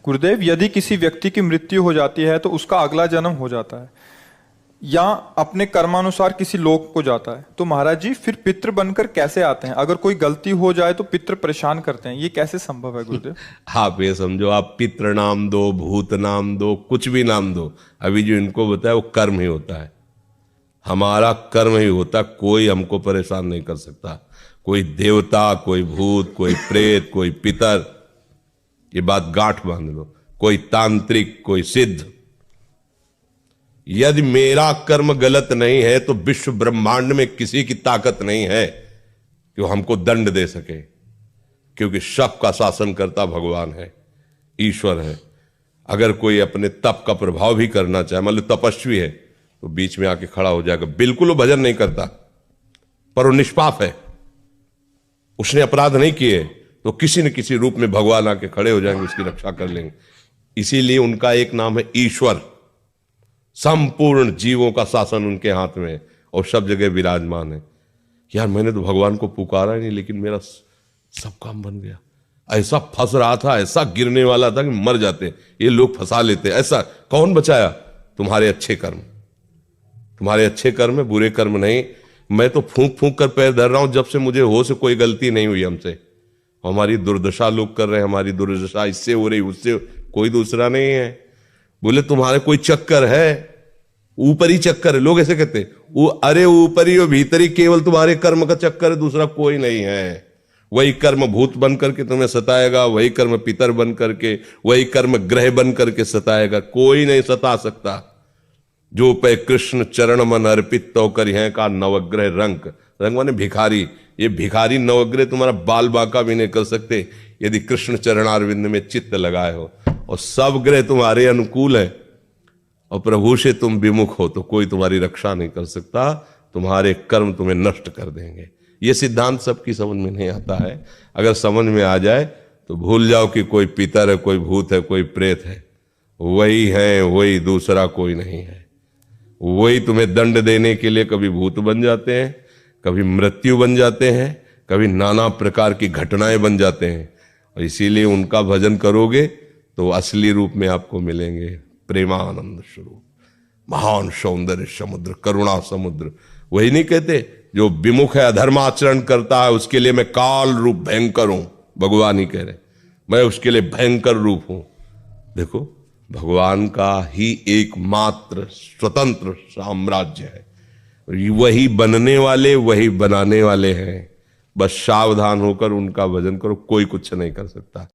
गुरुदेव, यदि किसी व्यक्ति की मृत्यु हो जाती है तो उसका अगला जन्म हो जाता है या अपने कर्मानुसार किसी लोक को जाता है, तो महाराज जी फिर पितृ बनकर कैसे आते हैं? अगर कोई गलती हो जाए तो पितृ परेशान करते हैं, ये कैसे संभव है गुरुदेव? आप ये समझो, आप पितृ नाम दो, भूत नाम दो, कुछ भी नाम दो, अभी जो इनको बताया वो कर्म ही होता है। हमारा कर्म ही होता है, कोई हमको परेशान नहीं कर सकता। कोई देवता, कोई भूत, कोई प्रेत, कोई पितर, ये बात गांठ बांध लो, कोई तांत्रिक, कोई सिद्ध। यदि मेरा कर्म गलत नहीं है तो विश्व ब्रह्मांड में किसी की ताकत नहीं है कि वो हमको दंड दे सके, क्योंकि सबका शासन करता भगवान है, ईश्वर है। अगर कोई अपने तप का प्रभाव भी करना चाहे, मान लो तपस्वी है, तो बीच में आके खड़ा हो जाएगा, बिल्कुल वो भजन नहीं करता पर वो निष्पाप है, उसने अपराध नहीं किए, तो किसी न किसी रूप में भगवान आके खड़े हो जाएंगे, उसकी रक्षा कर लेंगे। इसीलिए उनका एक नाम है ईश्वर। संपूर्ण जीवों का शासन उनके हाथ में है और सब जगह विराजमान है। यार मैंने तो भगवान को पुकारा ही नहीं, लेकिन मेरा सब काम बन गया। ऐसा फंस रहा था, ऐसा गिरने वाला था कि मर जाते, ये लोग फंसा लेते। ऐसा कौन बचाया? तुम्हारे अच्छे कर्म, तुम्हारे अच्छे कर्म है, बुरे कर्म नहीं। मैं तो फूंक फूंक कर पैर धर रहा हूं, जब से मुझे हो से कोई गलती नहीं हुई हमसे। हमारी दुर्दशा लोग कर रहे हैं, हमारी दुर्दशा इससे हो रही, उससे, कोई दूसरा नहीं है। बोले तुम्हारे कोई चक्कर है? ऊपरी चक्कर है, लोग ऐसे कहते हैं। वो अरे ऊपरी और भीतरी, केवल तुम्हारे कर्म का चक्कर है, दूसरा कोई नहीं है। वही कर्म भूत बन करके तुम्हें सताएगा, वही कर्म पितर बन करके, वही कर्म ग्रह बन करके सताएगा, कोई नहीं सता सकता। जो पे कृष्ण चरण मन अर्पित तो कर हैं का नवग्रह रंग, रंग माने भिखारी। ये भिखारी नवग्रह तुम्हारा बाल बांका भी नहीं कर सकते यदि कृष्ण चरणारविंद में चित्त लगाए हो। और सब ग्रह तुम्हारे अनुकूल है और प्रभु से तुम विमुख हो तो कोई तुम्हारी रक्षा नहीं कर सकता, तुम्हारे कर्म तुम्हें नष्ट कर देंगे। ये सिद्धांत सबकी समझ में नहीं आता है। अगर समझ में आ जाए तो भूल जाओ कि कोई पितर है, कोई भूत है, कोई प्रेत है। वही है, वही, दूसरा कोई नहीं है। वही तुम्हें दंड देने के लिए कभी भूत बन जाते हैं, कभी मृत्यु बन जाते हैं, कभी नाना प्रकार की घटनाएं बन जाते हैं। और इसीलिए उनका भजन करोगे तो असली रूप में आपको मिलेंगे। प्रेमानंद स्वरूप, महान सौंदर्य समुद्र, करुणा समुद्र। वही नहीं कहते जो विमुख है, अधर्माचरण करता है, उसके लिए मैं काल रूप भयंकर हूं। भगवान ही कह रहे, मैं उसके लिए भयंकर रूप हूं। देखो, भगवान का ही एकमात्र स्वतंत्र साम्राज्य है। वही बनने वाले, वही बनाने वाले हैं। बस सावधान होकर उनका भजन करो, कोई कुछ नहीं कर सकता।